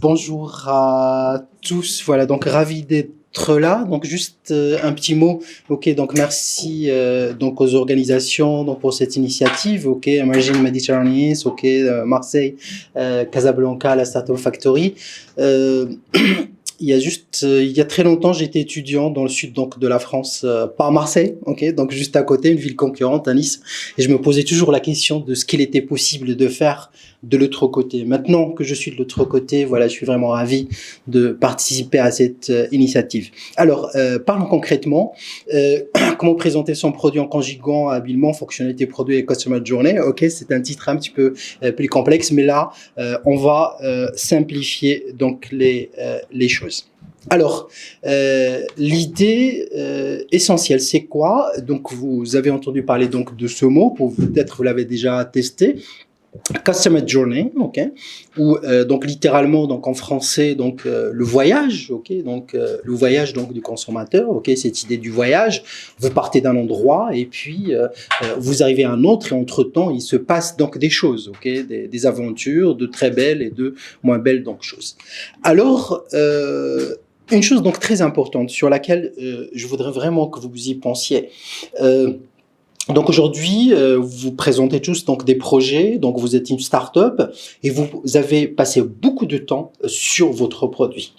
Bonjour à tous. Voilà, donc ravi d'être là. Donc juste un petit mot. Ok, donc merci donc aux organisations donc pour cette initiative. Ok, Emerging Mediterraneans. Ok, Marseille, Casablanca, la Startup Factory. Euh, il y a très longtemps, j'étais étudiant dans le sud donc de la France, pas à Marseille, ok, donc juste à côté, une ville concurrente à Nice, et je me posais toujours la question de ce qu'il était possible de faire de l'autre côté. Maintenant que je suis de l'autre côté, voilà, je suis vraiment ravi de participer à cette initiative. Alors, parlons concrètement. Comment présenter son produit en conjuguant habilement fonctionnalité produit et customer journey. Ok, c'est un titre un petit peu plus complexe, mais là, on va simplifier donc les choses. Alors, l'idée essentielle, c'est quoi? Donc, vous avez entendu parler donc de ce mot, peut-être vous l'avez déjà testé. Customer journey, ok, ou donc littéralement donc en français donc le voyage, ok, donc le voyage donc du consommateur, ok, cette idée du voyage, vous partez d'un endroit et puis vous arrivez à un autre et entre temps il se passe donc des choses, ok, des aventures, de très belles et de moins belles donc choses. Alors une chose donc très importante sur laquelle je voudrais vraiment que vous y pensiez. Donc aujourd'hui, vous présentez tous donc des projets, donc vous êtes une start-up et vous avez passé beaucoup de temps sur votre produit.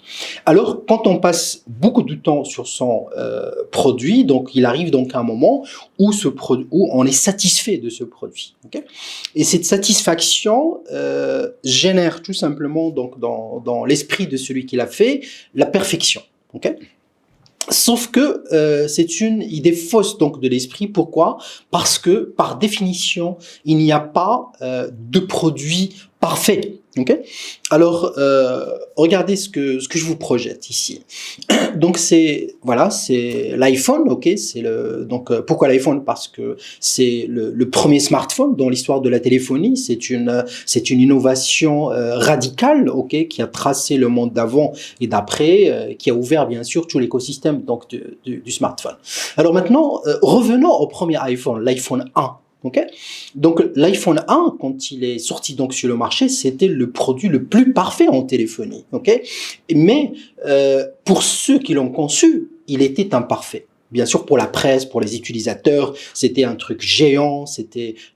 Alors quand on passe beaucoup de temps sur son produit, donc il arrive donc un moment où où on est satisfait de ce produit. Okay, et cette satisfaction génère tout simplement donc dans l'esprit de celui qui l'a fait la perfection. Okay. Sauf que c'est une idée fausse donc de l'esprit. Pourquoi? Parce que par définition, il n'y a pas de produit parfait. Okay, alors regardez ce que je vous projette ici. Donc c'est voilà, c'est l'iPhone. Ok, c'est le donc pourquoi l'iPhone? Parce que c'est le premier smartphone dans l'histoire de la téléphonie. C'est une innovation radicale, ok, qui a tracé le monde d'avant et d'après, qui a ouvert bien sûr tout l'écosystème donc du smartphone. Alors maintenant, revenons au premier iPhone, l'iPhone 1. Okay, donc l'iPhone 1, quand il est sorti donc sur le marché, c'était le produit le plus parfait en téléphonie. Okay, mais pour ceux qui l'ont conçu, il était imparfait. Bien sûr, pour la presse, pour les utilisateurs, c'était un truc géant,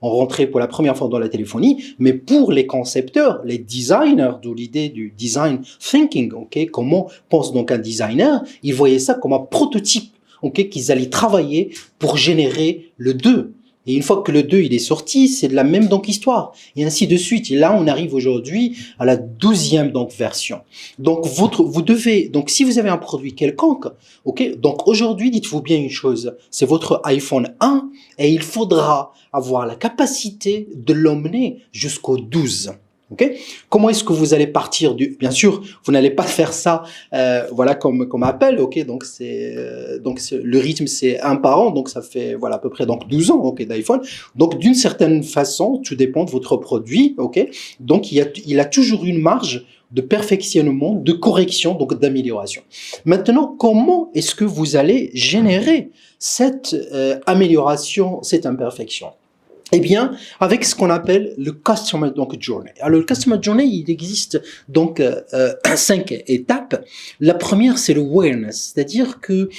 on rentrait pour la première fois dans la téléphonie, mais pour les concepteurs, les designers, d'où l'idée du design thinking, ok, comment pense donc un designer, ils voyaient ça comme un prototype, ok, qu'ils allaient travailler pour générer le 2. Et une fois que le 2 il est sorti, c'est de la même donc histoire. Et ainsi de suite. Et là, on arrive aujourd'hui à la 12e donc version. Donc vous devez, donc si vous avez un produit quelconque, ok, donc aujourd'hui, dites-vous bien une chose, c'est votre iPhone 1 et il faudra avoir la capacité de l'emmener jusqu'au 12. Okay, comment est-ce que vous allez partir du... Bien sûr, vous n'allez pas faire ça, voilà, comme Apple, ok. Donc le rythme c'est un par an, donc ça fait voilà à peu près donc 12 ans, ok, d'iPhone. Donc d'une certaine façon, tout dépend de votre produit, ok. Donc il a toujours une marge de perfectionnement, de correction, donc d'amélioration. Maintenant, comment est-ce que vous allez générer cette amélioration, cette imperfection? Eh bien, avec ce qu'on appelle le Customer donc, Journey. Alors, le Customer Journey, il existe donc 5 étapes. La première, c'est le awareness, c'est-à-dire que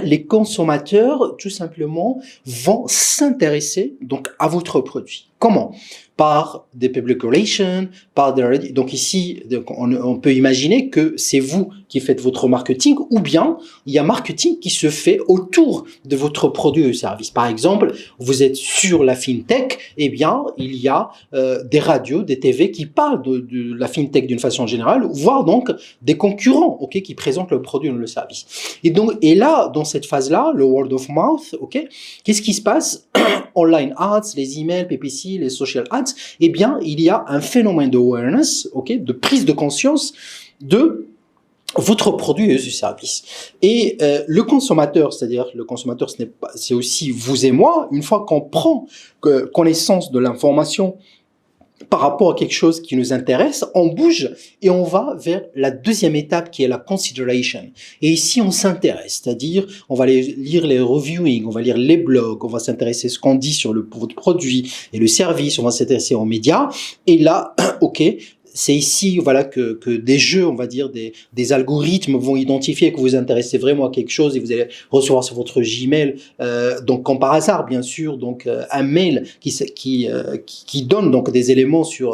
les consommateurs, tout simplement, vont s'intéresser donc à votre produit. Comment? Par des public relations, par des... Donc ici, on peut imaginer que c'est vous qui faites votre marketing ou bien il y a marketing qui se fait autour de votre produit ou service. Par exemple, vous êtes sur la fintech, eh bien, il y a des radios, des TV qui parlent de la fintech d'une façon générale, voire donc des concurrents, ok, qui présentent le produit ou le service. Et là, dans cette phase-là, le word of mouth, ok, qu'est-ce qui se passe? Online ads, les emails, PPC, les social ads, eh bien, il y a un phénomène d'awareness, ok, de prise de conscience de votre produit et ce service. Et le consommateur, c'est-à-dire le consommateur, c'est aussi vous et moi, une fois qu'on prend connaissance de l'information par rapport à quelque chose qui nous intéresse, on bouge et on va vers la deuxième étape qui est la consideration. Et ici, on s'intéresse, c'est-à-dire on va lire les reviewing, on va lire les blogs, on va s'intéresser à ce qu'on dit sur votre produit et le service, on va s'intéresser aux médias. Et là, ok, c'est ici, voilà, que des jeux, on va dire, des algorithmes vont identifier que vous vous intéressez vraiment à quelque chose et vous allez recevoir sur votre Gmail, donc comme par hasard, bien sûr, donc un mail qui donne donc des éléments sur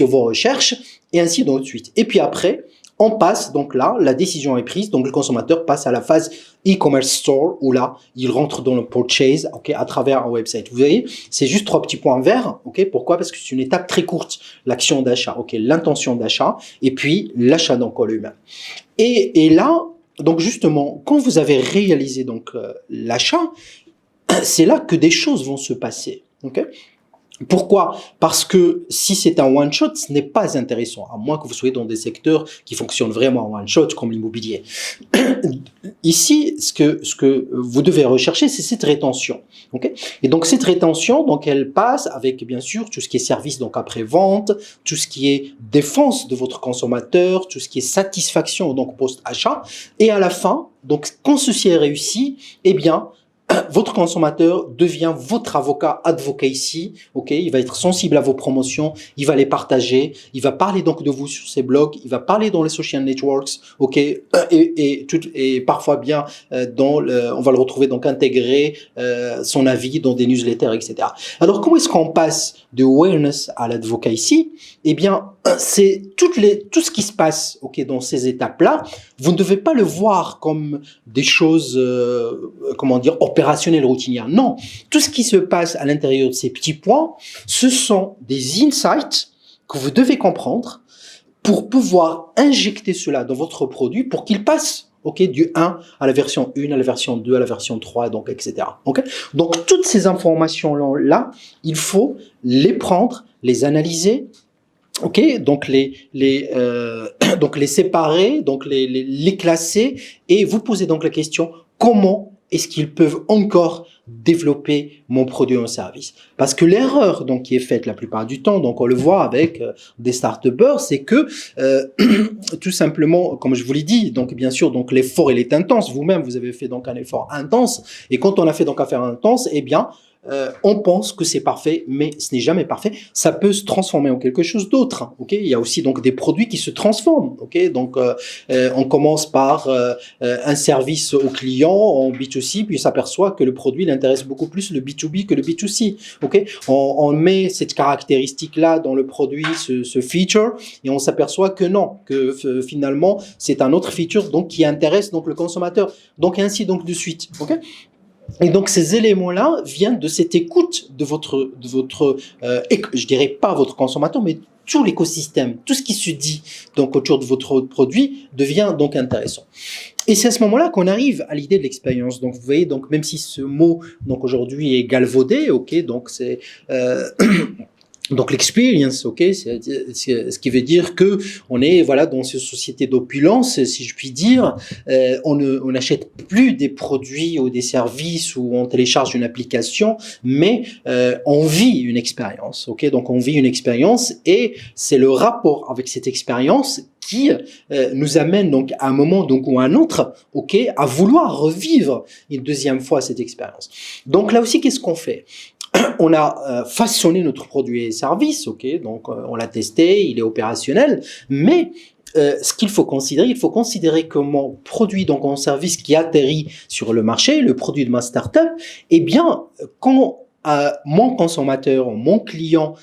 vos recherches et ainsi de suite. Et puis après, on passe, donc là, la décision est prise, donc le consommateur passe à la phase e-commerce store, où là, il rentre dans le purchase, ok, à travers un website. Vous voyez, c'est juste 3 petits points verts, ok, pourquoi? Parce que c'est une étape très courte, l'action d'achat, ok, l'intention d'achat, et puis l'achat donc en lui-même. Et là, donc justement, quand vous avez réalisé donc l'achat, c'est là que des choses vont se passer, ok. Pourquoi? Parce que si c'est un one-shot, ce n'est pas intéressant, à moins que vous soyez dans des secteurs qui fonctionnent vraiment en one-shot, comme l'immobilier. Ici, ce que vous devez rechercher, c'est cette rétention. Okay? Et donc, cette rétention, donc, elle passe avec, bien sûr, tout ce qui est service, donc après-vente, tout ce qui est défense de votre consommateur, tout ce qui est satisfaction, donc post-achat. Et à la fin, donc, quand ceci est réussi, eh bien, votre consommateur devient votre avocat advocacy, ok? Il va être sensible à vos promotions, il va les partager, il va parler donc de vous sur ses blogs, il va parler dans les social networks, ok? Et parfois bien on va le retrouver donc intégré son avis dans des newsletters, etc. Alors comment est-ce qu'on passe de awareness à l'advocacy? Eh bien, c'est tout ce qui se passe, ok, dans ces étapes-là. Vous ne devez pas le voir comme des choses, comment dire, opérationnelles, routinières. Non, tout ce qui se passe à l'intérieur de ces petits points, ce sont des insights que vous devez comprendre pour pouvoir injecter cela dans votre produit pour qu'il passe, ok, du 1 à la version 1, à la version 2, à la version 3, donc etc. Okay? Donc toutes ces informations-là, il faut les prendre, les analyser. Ok, donc donc les séparer, donc les classer et vous poser donc la question comment est-ce qu'ils peuvent encore développer mon produit ou service? Parce que l'erreur donc qui est faite la plupart du temps, donc on le voit avec des start-upers, c'est que tout simplement, comme je vous l'ai dit, donc bien sûr, donc l'effort il est intense. Vous-même vous avez fait donc un effort intense et quand on a fait donc un effort intense, eh bien on pense que c'est parfait, mais ce n'est jamais parfait. Ça peut se transformer en quelque chose d'autre. Ok, il y a aussi donc des produits qui se transforment. Ok, donc on commence par un service au client en B2C, puis s'aperçoit que le produit l'intéresse beaucoup plus le B2B que le B2C. Ok, on met cette caractéristique-là dans le produit, ce feature, et on s'aperçoit que non, que finalement c'est un autre feature donc qui intéresse donc le consommateur. Donc ainsi donc de suite. Ok. Et donc ces éléments-là viennent de cette écoute de votre je dirais pas votre consommateur, mais tout l'écosystème, tout ce qui se dit donc autour de votre produit devient donc intéressant. Et c'est à ce moment-là qu'on arrive à l'idée de l'expérience. Donc vous voyez, donc même si ce mot donc aujourd'hui est galvaudé, ok, donc c'est donc l'experience, ok, c'est ce qui veut dire que on est voilà dans cette société d'opulence, si je puis dire. On n'achète plus des produits ou des services ou on télécharge une application, mais on vit une expérience, ok. Donc on vit une expérience et c'est le rapport avec cette expérience qui nous amène donc à un moment donc ou à un autre, ok, à vouloir revivre une deuxième fois cette expérience. Donc là aussi, qu'est-ce qu'on fait? On a façonné notre produit et service, ok, donc on l'a testé, il est opérationnel, mais ce qu'il faut considérer que mon produit, donc mon service qui atterrit sur le marché, le produit de ma startup, eh bien, quand mon consommateur, mon client,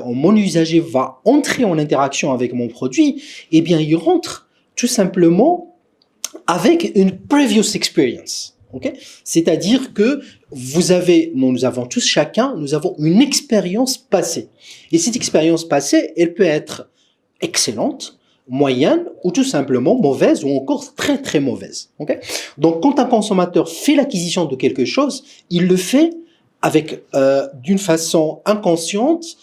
mon usager va entrer en interaction avec mon produit, eh bien, il rentre tout simplement avec une previous experience. Okay, c'est-à-dire que nous avons tous chacun, nous avons une expérience passée. Et cette expérience passée, elle peut être excellente, moyenne ou tout simplement mauvaise ou encore très très mauvaise. Okay, donc quand un consommateur fait l'acquisition de quelque chose, il le fait avec d'une façon inconsciente,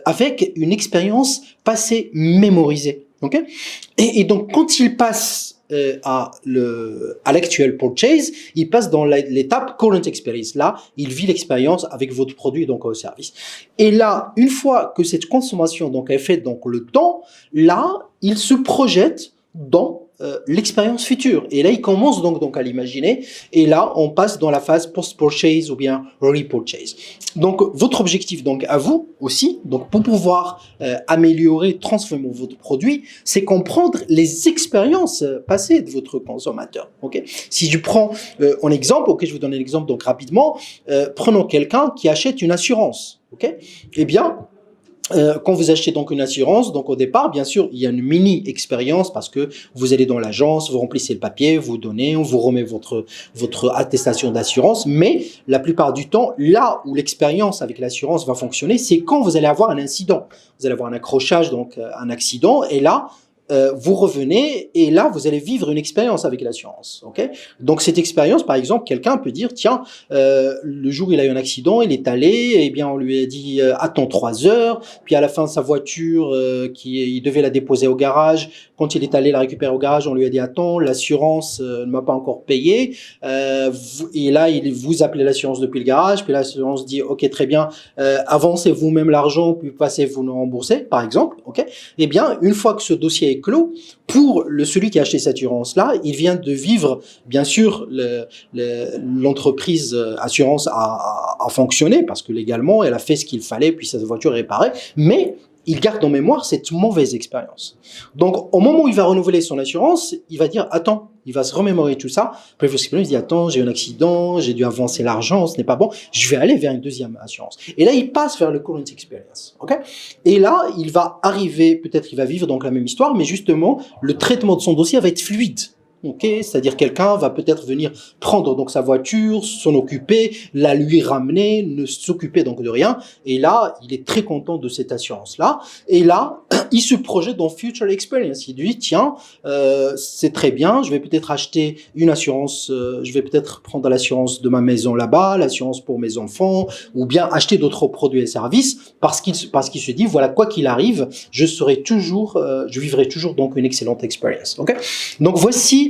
avec une expérience passée mémorisée. Okay, et donc quand il passe à l'actuel purchase, il passe dans l'étape current experience. Là, il vit l'expérience avec votre produit donc au service. Et là, une fois que cette consommation donc est faite donc le temps, là, il se projette dans l'expérience future. Et là, il commence donc à l'imaginer. Et là, on passe dans la phase post-purchase ou bien repurchase. Donc, votre objectif, donc, à vous aussi, donc, pour pouvoir améliorer, transformer votre produit, c'est comprendre les expériences passées de votre consommateur. Ok. Si je prends en exemple, ok, je vous donne un exemple donc rapidement. Prenons quelqu'un qui achète une assurance. Ok. Eh bien, quand vous achetez donc une assurance, donc au départ, bien sûr, il y a une mini expérience parce que vous allez dans l'agence, vous remplissez le papier, vous donnez, on vous remet votre attestation d'assurance. Mais la plupart du temps, là où l'expérience avec l'assurance va fonctionner, c'est quand vous allez avoir un incident. Vous allez avoir un accrochage, donc un accident, et là, vous revenez et là, vous allez vivre une expérience avec l'assurance. Ok. Donc, cette expérience, par exemple, quelqu'un peut dire, tiens, le jour où il a eu un accident, il est allé, eh bien, on lui a dit, attends 3 heures, puis à la fin, sa voiture, il devait la déposer au garage. Quand il est allé la récupérer au garage, on lui a dit, attends, l'assurance ne m'a pas encore payé. Et là, vous appelez l'assurance depuis le garage, puis l'assurance dit, ok, très bien, avancez vous-même l'argent, puis passez-vous nous rembourser, par exemple. Ok. Eh bien, une fois que ce dossier est clos, pour celui qui a acheté cette assurance-là, il vient de vivre, bien sûr, l'entreprise assurance a fonctionné parce que légalement, elle a fait ce qu'il fallait, puis sa voiture est réparée, mais il garde en mémoire cette mauvaise expérience. Donc, au moment où il va renouveler son assurance, il va dire, attends, il va se remémorer tout ça. Puis il se dit, attends, j'ai eu un accident, j'ai dû avancer l'argent, ce n'est pas bon, je vais aller vers une deuxième assurance. Et là, il passe vers le current experience. Ok. Et là, il va arriver, peut-être qu'il va vivre donc la même histoire, mais justement, le traitement de son dossier va être fluide. Ok, c'est-à-dire quelqu'un va peut-être venir prendre donc sa voiture, s'en occuper, la lui ramener, ne s'occuper donc de rien. Et là, il est très content de cette assurance-là. Et là, il se projette dans future experience. Il dit tiens, c'est très bien. Je vais peut-être acheter une assurance. Je vais peut-être prendre l'assurance de ma maison là-bas, l'assurance pour mes enfants, ou bien acheter d'autres produits et services parce qu'il se dit voilà quoi qu'il arrive, je vivrai toujours donc une excellente expérience. Ok, donc voici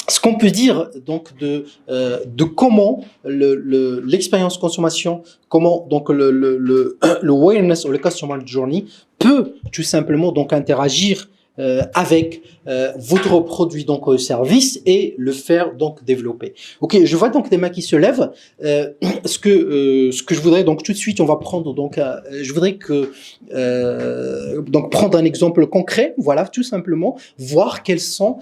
ce qu'on peut dire donc de comment l'expérience consommation, comment donc le awareness ou le customer journey peut tout simplement donc interagir avec votre produit donc service et le faire donc développer. Ok, je vois donc des mains qui se lèvent. Ce que je voudrais donc tout de suite, on va prendre donc, je voudrais que donc prendre un exemple concret, voilà, tout simplement, voir quelles sont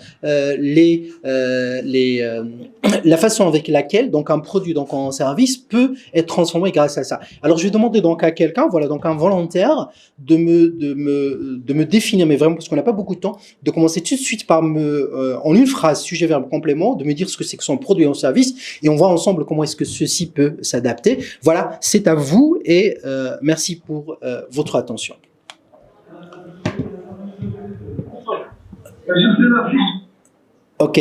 la façon avec laquelle donc un produit donc en service peut être transformé grâce à ça. Alors je vais demander donc à quelqu'un, voilà donc un volontaire, de me définir, mais vraiment parce qu'on n'a pas beaucoup de temps, de commencer tout de suite par en une phrase, sujet, verbe, complément, de me dire ce que c'est que son produit en service, et on voit ensemble comment est-ce que ceci peut s'adapter. Voilà, c'est à vous et merci pour votre attention. Ok.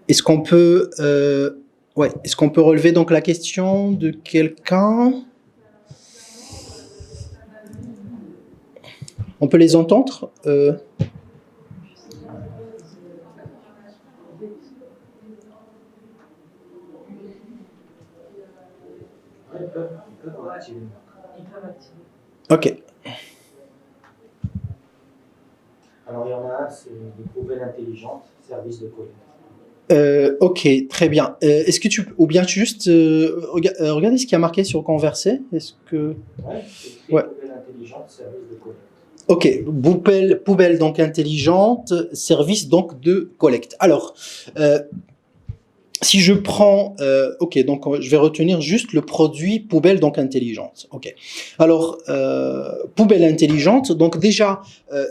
Est-ce qu'on peut relever donc la question de quelqu'un? On peut les entendre Ok. Alors, il y en a un, c'est des poubelles intelligentes, service de collecte. Ok, très bien. Est-ce que ou bien juste regardez ce qui a marqué sur Converser. Est-ce que c'est poubelles intelligentes, service de collecte. Ok, poubelle donc intelligente, service donc de collecte. Alors, si je prends, ok, donc je vais retenir juste le produit poubelle donc intelligente. Ok. Alors poubelle intelligente, donc déjà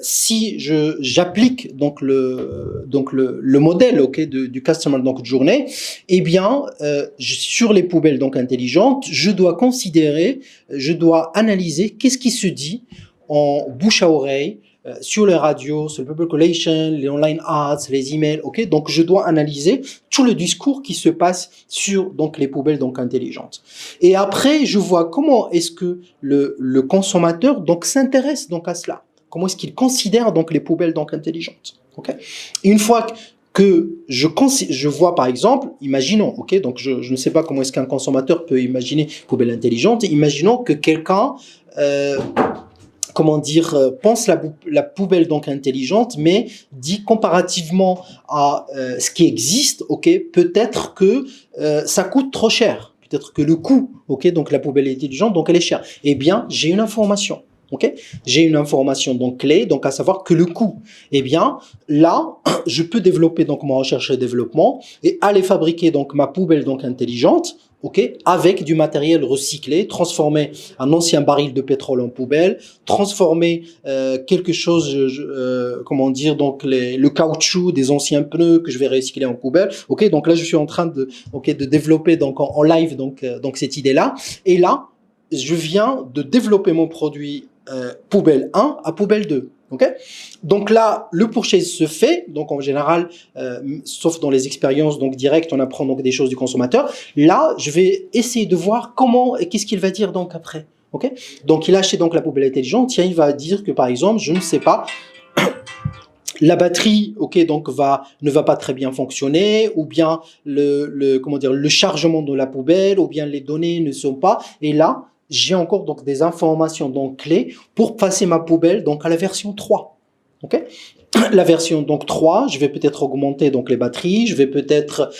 si j'applique donc le modèle ok du customer donc journée, eh bien sur les poubelles donc intelligentes, je dois analyser qu'est-ce qui se dit en bouche à oreille, sur les radios, sur le public relations, les online ads, les emails, ok. Donc je dois analyser tout le discours qui se passe sur donc les poubelles donc intelligentes. Et après je vois comment est-ce que le consommateur donc s'intéresse donc à cela. Comment est-ce qu'il considère donc les poubelles donc intelligentes, ok. Une fois que je vois par exemple, imaginons, ok, donc je ne sais pas comment est-ce qu'un consommateur peut imaginer poubelle intelligente. Imaginons que quelqu'un comment dire, pense la poubelle donc intelligente, mais dit comparativement à ce qui existe, ok, peut-être que ça coûte trop cher, peut-être que le coût, ok, donc la poubelle intelligente, donc elle est chère. Eh bien, j'ai une information. Ok, j'ai une information donc clé, donc à savoir que le coût, eh bien là, je peux développer donc ma recherche et développement et aller fabriquer donc ma poubelle donc intelligente, ok, avec du matériel recyclé, transformer un ancien baril de pétrole en poubelle, transformer quelque chose, comment dire, donc le caoutchouc des anciens pneus que je vais recycler en poubelle, ok, donc là je suis en train de, ok, de développer donc en live donc cette idée là, et là je viens de développer mon produit poubelle 1 à poubelle 2. Okay, donc là, le purchase se fait. Donc en général, sauf dans les expériences donc directes, on apprend donc des choses du consommateur. Là, je vais essayer de voir comment et qu'est-ce qu'il va dire donc après. Okay, donc il a acheté donc la poubelle intelligente. Tiens, il va dire que par exemple, je ne sais pas, la batterie, ok, donc ne va pas très bien fonctionner, ou bien comment dire, le chargement de la poubelle, ou bien les données ne sont pas. Et là, j'ai encore donc des informations donc clés pour passer ma poubelle donc à la version 3. Ok, la version donc 3, je vais peut-être augmenter donc les batteries, je vais peut-être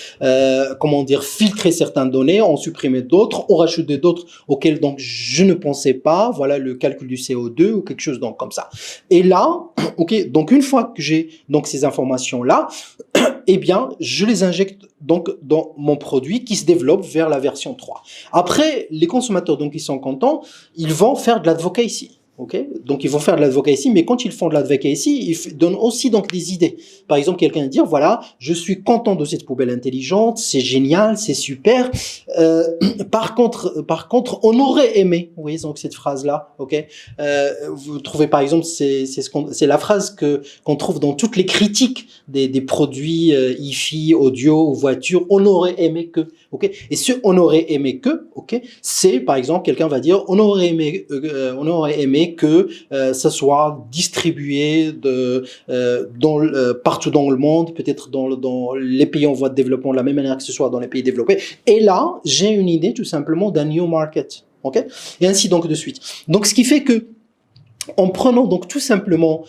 comment dire, filtrer certaines données, en supprimer d'autres, en rajouter d'autres auxquelles donc je ne pensais pas, voilà le calcul du CO2 ou quelque chose donc comme ça. Et là, ok, donc une fois que j'ai donc ces informations là, eh bien je les injecte donc dans mon produit qui se développe vers la version 3. Après, les consommateurs donc ils sont contents, ils vont faire de l'advocacy. Okay, donc ils vont faire de l'advocacy, mais quand ils font de l'advocacy, ils donnent aussi donc des idées. Par exemple, quelqu'un va dire voilà, je suis content de cette poubelle intelligente, c'est génial, c'est super. Par contre, on aurait aimé, vous voyez donc cette phrase là, ok. Vous trouvez par exemple, c'est la phrase qu'on trouve dans toutes les critiques des produits hi-fi, audio ou voitures. On aurait aimé que, ok. Et ce on aurait aimé que, ok, c'est par exemple quelqu'un va dire on aurait aimé que ça soit distribué partout dans le monde, peut-être dans les pays en voie de développement de la même manière que ce soit dans les pays développés. Et là, j'ai une idée tout simplement d'un new market. Okay, et ainsi donc de suite. Donc, ce qui fait que en prenant donc tout simplement,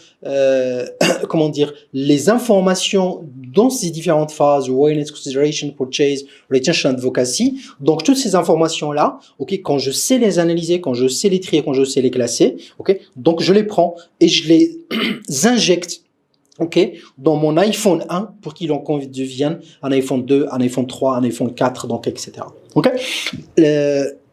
comment dire, les informations dans ces différentes phases, awareness, consideration, purchase, retention, advocacy, donc toutes ces informations-là, ok, quand je sais les analyser, quand je sais les trier, quand je sais les classer, ok, donc je les prends et je les injecte, ok, dans mon iPhone 1 pour qu'il en devienne un iPhone 2, un iPhone 3, un iPhone 4, donc etc. Ok.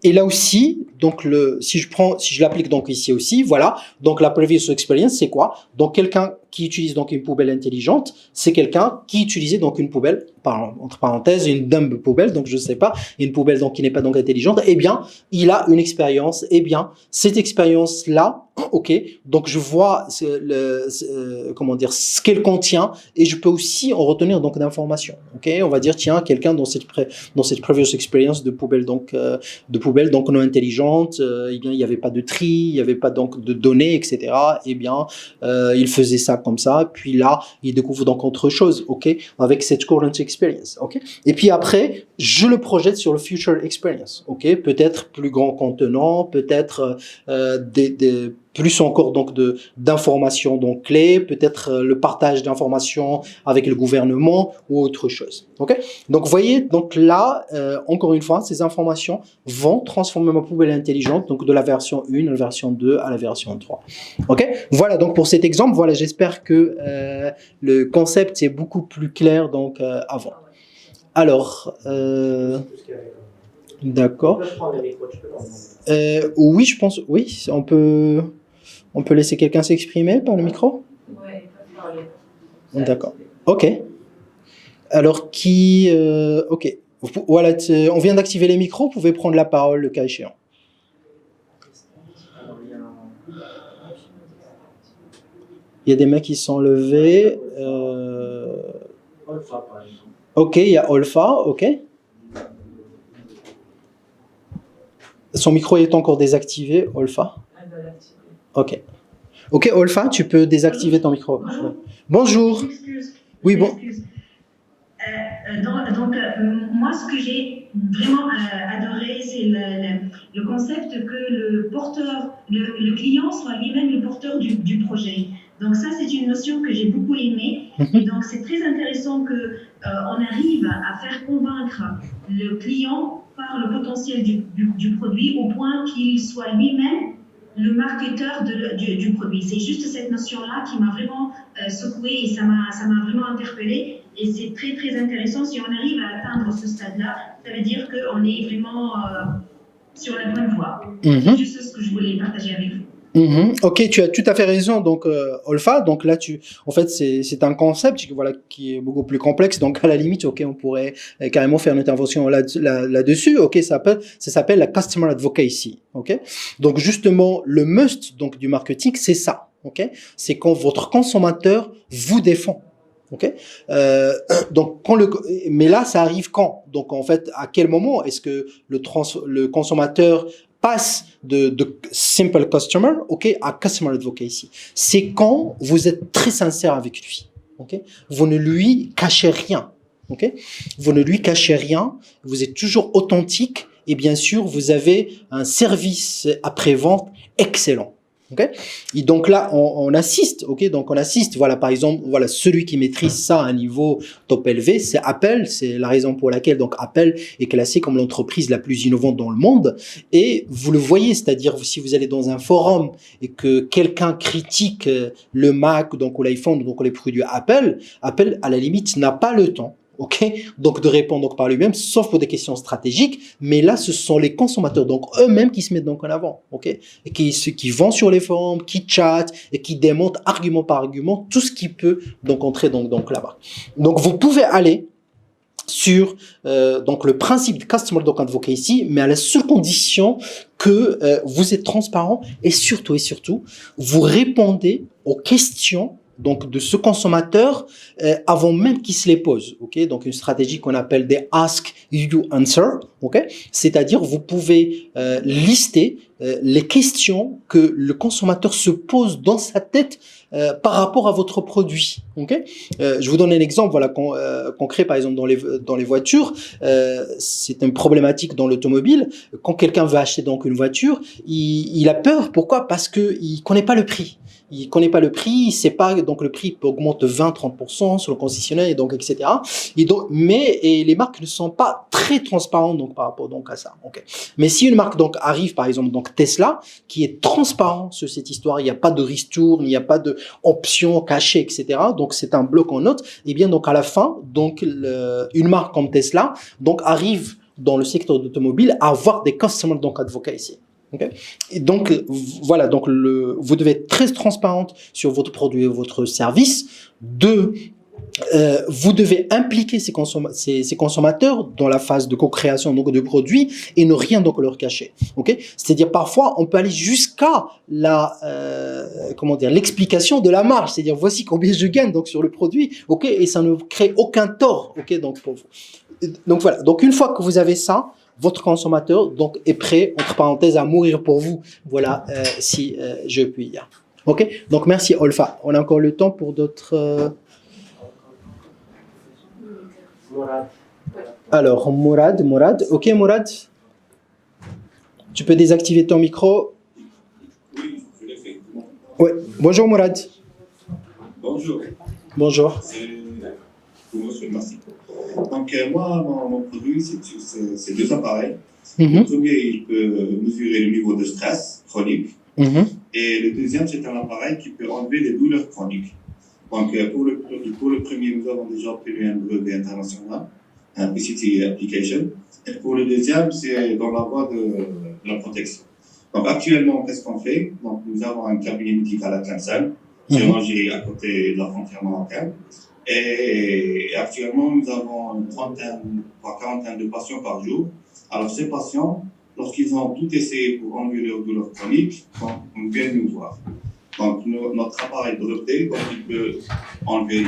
Et là aussi, donc si je l'applique donc ici aussi, voilà. Donc la previous experience, c'est quoi? Donc quelqu'un qui utilise donc une poubelle intelligente, c'est quelqu'un qui utilisait donc une poubelle, entre parenthèses, une dumb poubelle, donc je sais pas, une poubelle donc qui n'est pas donc intelligente. Eh bien, il a une expérience. Eh bien, cette expérience-là, ok. Donc je vois comment dire, ce qu'elle contient et je peux aussi en retenir donc d'informations. Ok, on va dire tiens, quelqu'un dans cette previous experience de poubelle donc non intelligente, eh bien il n'y avait pas de tri, il n'y avait pas donc de données, etc. Eh bien il faisait ça comme ça, puis là il découvre donc autre chose, ok, avec cette current experience, ok. Et puis après je le projette sur le future experience, ok, peut-être plus grand contenant, peut-être plus encore donc d'informations donc clés, peut-être le partage d'informations avec le gouvernement ou autre chose. Ok. Donc vous voyez, donc là encore une fois, ces informations vont transformer ma poubelle intelligente donc de la version 1 à la version 2 à la version 3. Ok. Voilà donc pour cet exemple, voilà, j'espère que le concept est beaucoup plus clair donc avant. Alors d'accord. Oui, je pense, oui, on peut laisser quelqu'un s'exprimer par le micro? Oui, parler. D'accord. Ok. Alors, ok. Voilà, on vient d'activer les micros, vous pouvez prendre la parole le cas échéant. Il y a des mains qui sont levées. Ok, il y a Olfa, ok. Son micro est encore désactivé, Olfa. Ok. Ok, Olfa, tu peux désactiver ton micro. Bonjour. Oui, bon. Donc, moi, ce que j'ai vraiment adoré, c'est le concept que le porteur, le client soit lui-même le porteur du projet. Donc ça, c'est une notion que j'ai beaucoup aimée. Et donc, c'est très intéressant qu'on arrive à faire convaincre le client par le potentiel du produit au point qu'il soit lui-même le marketeur du produit. C'est juste cette notion-là qui m'a vraiment secouée et ça m'a vraiment interpellée. Et c'est très, très intéressant. Si on arrive à atteindre ce stade-là, ça veut dire qu'on est vraiment sur la bonne voie. C'est juste ce que je voulais partager avec vous. Ok, tu as tout à fait raison. Donc, Olfa, donc là, en fait, c'est un concept voilà, qui est beaucoup plus complexe. Donc, à la limite, ok, on pourrait carrément faire une intervention là-dessus. Ok, ça s'appelle la customer advocacy. Ok, donc justement, le must donc du marketing, c'est ça. Ok, c'est quand votre consommateur vous défend. Ok, donc mais là, ça arrive quand? Donc, en fait, à quel moment est-ce que le consommateur passe de simple customer, ok, à customer advocacy? C'est quand vous êtes très sincère avec lui, ok. Vous ne lui cachez rien, ok. Vous ne lui cachez rien. Vous êtes toujours authentique et bien sûr, vous avez un service après-vente excellent. Okay. Et donc là, on assiste, ok. Donc on assiste, voilà, par exemple, voilà, celui qui maîtrise ça à un niveau top élevé, c'est Apple. C'est la raison pour laquelle donc Apple est classé comme l'entreprise la plus innovante dans le monde. Et vous le voyez, c'est-à-dire si vous allez dans un forum et que quelqu'un critique le Mac, donc ou l'iPhone, donc les produits Apple, à la limite n'a pas le temps. Ok, donc de répondre donc par lui-même, sauf pour des questions stratégiques. Mais là, ce sont les consommateurs, donc eux-mêmes, qui se mettent donc en avant, ok, et qui vont sur les forums, qui chatent et qui démontrent argument par argument tout ce qui peut donc entrer donc là-bas. Donc vous pouvez aller sur donc le principe de customer donc advocacy, mais à la seule condition que vous êtes transparent et surtout vous répondez aux questions donc de ce consommateur avant même qu'il se les pose, ok. Donc une stratégie qu'on appelle des ask you answer, ok. C'est-à-dire vous pouvez lister les questions que le consommateur se pose dans sa tête par rapport à votre produit, ok. Je vous donne un exemple, voilà, concret par exemple dans les voitures. C'est une problématique dans l'automobile. Quand quelqu'un veut acheter donc une voiture, il a peur. Pourquoi? Parce que il connaît pas le prix. Il connaît pas le prix, il sait pas, donc le prix augmente de 20-30% sur le concessionnaire et donc etc. Et donc, mais les marques ne sont pas très transparentes donc par rapport donc à ça. Okay. Mais si une marque donc arrive par exemple donc Tesla qui est transparent sur cette histoire, il n'y a pas de ristourne, il n'y a pas de option cachée etc. Donc c'est un bloc en note. Et bien donc à la fin donc une marque comme Tesla donc arrive dans le secteur d'automobile à avoir des customer donc advocacy. Okay. Et donc voilà, donc vous devez être très transparente sur votre produit et votre service. Vous devez impliquer ces consommateurs dans la phase de co-création donc de produits et ne rien donc leur cacher. Okay. C'est-à-dire parfois on peut aller jusqu'à l'explication de la marge. C'est-à-dire voici combien je gagne donc sur le produit, ok, et ça ne crée aucun tort, ok, donc pour vous. Donc voilà. Donc une fois que vous avez ça, votre consommateur donc est prêt, entre parenthèses, à mourir pour vous. Voilà, si je puis dire. Ok. Donc merci Olfa. On a encore le temps pour d'autres. Alors Mourad. Ok Mourad. Tu peux désactiver ton micro. Oui, je l'ai fait. Ouais. Bonjour Mourad. Bonjour. Bonjour. Merci. Donc, moi, mon produit, c'est deux appareils. Mm-hmm. Le premier, il peut mesurer le niveau de stress chronique. Mm-hmm. Et le deuxième, c'est un appareil qui peut enlever les douleurs chroniques. Donc, pour le premier, nous avons déjà obtenu un brevet international, un PCT application. Et pour le deuxième, c'est dans la voie de la protection. Donc, actuellement, qu'est-ce qu'on fait? Donc, nous avons un cabinet médical à Tlemcen, qui est logé à côté de la frontière marocaine. Et actuellement, nous avons une trentaine, voire quarantaine de patients par jour. Alors, ces patients, lorsqu'ils ont tout essayé pour enlever leur douleur chronique, on vient nous voir. Donc, notre appareil breveté, il peut enlever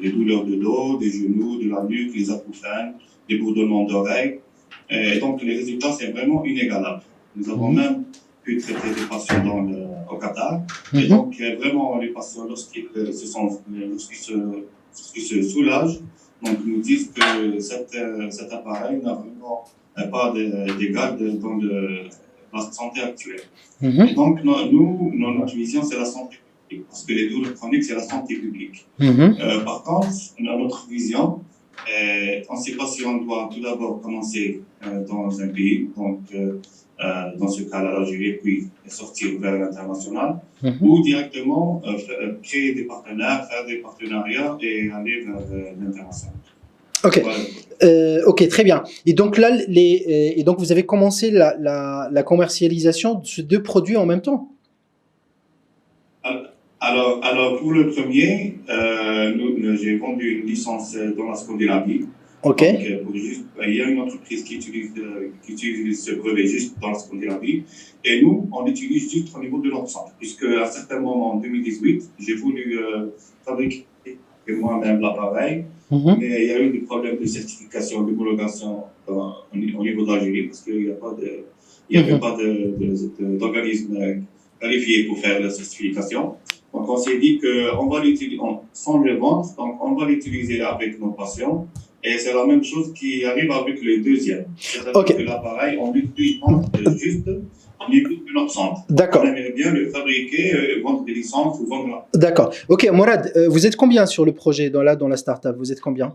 les douleurs de dos, des genoux, de la nuque, les acouphènes, les bourdonnements d'oreilles. Et donc, les résultats, c'est vraiment inégalable. Nous avons même pu traiter des patients au Qatar. Et donc, vraiment, les patients, lorsqu'ils se soulagent, donc, nous disent que cet appareil n'a vraiment pas d'égal la santé actuelle. Mhm. Et donc, notre vision, c'est la santé publique, parce que les douleurs chroniques, c'est la santé publique. Mhm. Par contre, notre vision, on ne sait pas si on doit tout d'abord commencer dans un pays, donc dans ce cas l'Algérie, puis sortir vers l'international, Mhm. ou directement créer des partenaires, faire des partenariats et aller vers l'international. Ok. Voilà. Ok, très bien. Et donc là, et donc vous avez commencé la commercialisation de ces deux produits en même temps? Alors pour le premier, j'ai vendu une licence dans la Scandinavie. Ok. Donc, il y a une entreprise qui utilise ce brevet juste dans la Scandinavie. Et nous, on l'utilise juste au niveau de notre centre. Puisque à un certain moment, en 2018, j'ai voulu fabriquer moi-même l'appareil. Mhm. Mais il y a eu des problèmes de certification, d'homologation au niveau de l'Algérie, parce qu'il n'y a pas il y avait pas d'organisme qualifié pour faire la certification. Donc, on s'est dit qu'on va l'utiliser sans le vendre, donc on va l'utiliser avec nos patients. Et c'est la même chose qui arrive avec le deuxième. C'est-à-dire Ok. que l'appareil, on l'utilise juste au niveau de notre centre. D'accord. On aimerait bien le fabriquer, vendre des licences ou vendre. D'accord. Ok, Mourad, vous êtes combien sur le projet dans la startup? Vous êtes combien?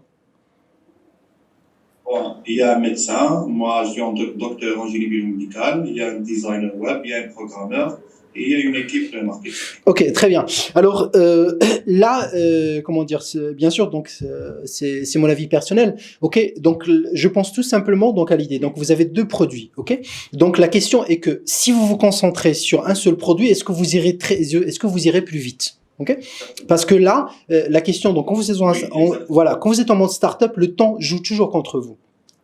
Bon, il y a un médecin, moi je suis un docteur en génie biomédical, il y a un designer web, il y a un programmeur et il y a une équipe de marketing. Ok, très bien. Alors là, comment dire, bien sûr, donc c'est mon avis personnel. Ok, donc je pense tout simplement donc à l'idée. Donc vous avez deux produits. Ok, donc la question est que si vous vous concentrez sur un seul produit, est-ce que vous irez plus vite? Ok, parce que là, la question, donc quand vous êtes quand vous êtes en mode startup, le temps joue toujours contre vous.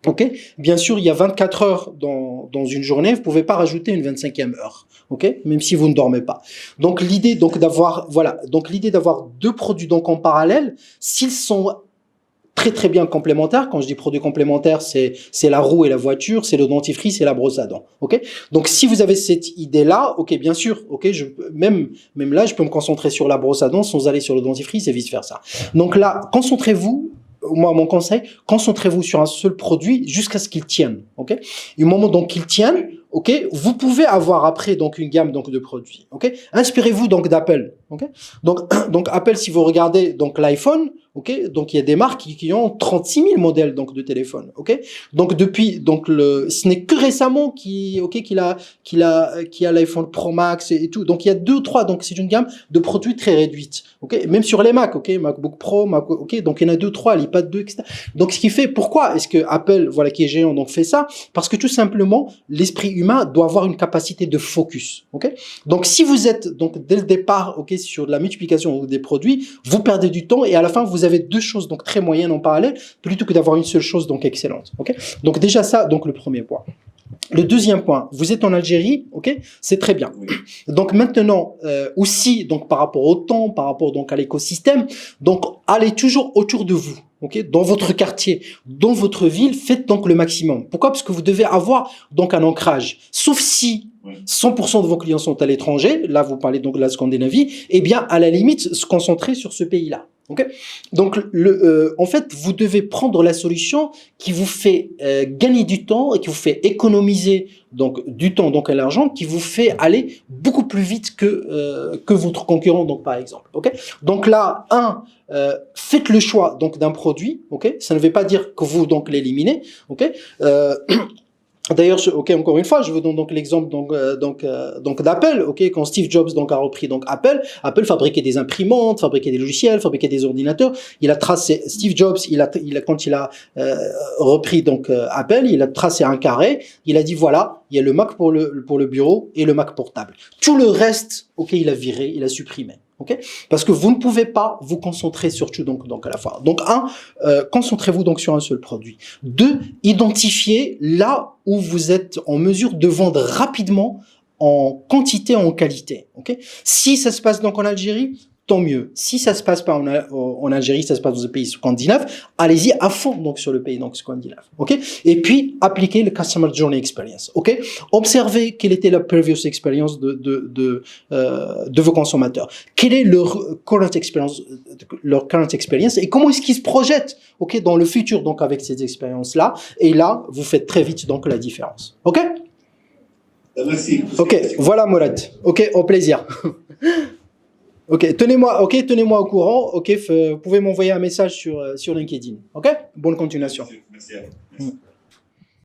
Ok, bien sûr, il y a 24 heures dans une journée, vous pouvez pas rajouter une 25e heure. Ok, même si vous ne dormez pas. Donc l'idée donc d'avoir deux produits donc en parallèle, s'ils sont très très bien complémentaires. Quand je dis produits complémentaires, c'est la roue et la voiture, c'est le dentifrice et la brosse à dents. Ok. Donc si vous avez cette idée-là, ok, bien sûr, ok, même là, je peux me concentrer sur la brosse à dents sans aller sur le dentifrice et vice versa. Donc là, concentrez-vous. Moi, mon conseil, concentrez-vous sur un seul produit jusqu'à ce qu'il tienne. Ok. Et au moment donc qu'il tienne, ok, vous pouvez avoir après donc une gamme donc de produits. Ok. Inspirez-vous donc d'Apple. Ok. Donc Apple, si vous regardez donc l'iPhone. Ok, donc il y a des marques qui ont 36 000 modèles donc de téléphone. Ok, donc depuis ce n'est que récemment qu'il a l'iPhone Pro Max et tout. Donc il y a 2 ou 3. Donc c'est une gamme de produits très réduite. Ok, même sur les Mac. Ok, MacBook Pro, ok, donc il y en a 2, 3, l'iPad 2, etc. Donc ce qui fait, pourquoi est-ce que Apple, voilà, qui est géant, donc fait ça? Parce que tout simplement l'esprit humain doit avoir une capacité de focus. Ok, donc si vous êtes donc dès le départ, ok, sur de la multiplication des produits, vous perdez du temps et à la fin vous avez deux choses donc très moyennes en parallèle plutôt que d'avoir une seule chose donc excellente. Ok, donc déjà ça, donc le premier point. Le deuxième point, vous êtes en Algérie, ok, c'est très bien. Donc maintenant aussi, donc par rapport au temps, par rapport donc à l'écosystème, donc allez toujours autour de vous. Ok, dans votre quartier, dans votre ville, faites donc le maximum. Pourquoi? Parce que vous devez avoir donc un ancrage. Sauf si 100% de vos clients sont à l'étranger, là vous parlez donc de la Scandinavie, eh bien à la limite se concentrer sur ce pays-là. Okay. Donc, en fait, vous devez prendre la solution qui vous fait gagner du temps et qui vous fait économiser donc du temps, donc à l'argent, qui vous fait aller beaucoup plus vite que votre concurrent, donc par exemple. Okay. Donc là, faites le choix donc d'un produit. Ok, ça ne veut pas dire que vous donc l'éliminez. Ok. D'ailleurs, ok, encore une fois, je vous donne donc l'exemple donc d'Apple, ok, quand Steve Jobs donc a repris donc Apple fabriquait des imprimantes, fabriquait des logiciels, fabriquait des ordinateurs. Il a tracé Steve Jobs, quand il a repris donc Apple, il a tracé un carré. Il a dit voilà, il y a le Mac pour le bureau et le Mac portable. Tout le reste, ok, il a viré, il a supprimé. Okay, parce que vous ne pouvez pas vous concentrer sur tout donc à la fois. Donc concentrez-vous donc sur un seul produit. 2, identifiez là où vous êtes en mesure de vendre rapidement en quantité, en qualité. Okay, si ça se passe donc en Algérie, tant mieux. Si ça se passe pas en Algérie, ça se passe dans un pays scandinave, allez-y à fond donc sur le pays donc scandinave. Ok. Et puis appliquez le Customer Journey Experience. Ok. Observez quelle était la previous experience de vos consommateurs. Quelle est leur current experience et comment est-ce qu'ils se projettent ok dans le futur donc avec ces expériences là. Et là vous faites très vite donc la différence. Ok. Merci. Ok, voilà Mourad. Ok, au plaisir. Ok, tenez-moi au courant. Ok, vous pouvez m'envoyer un message sur LinkedIn. Ok, bonne continuation. Merci à vous. Merci.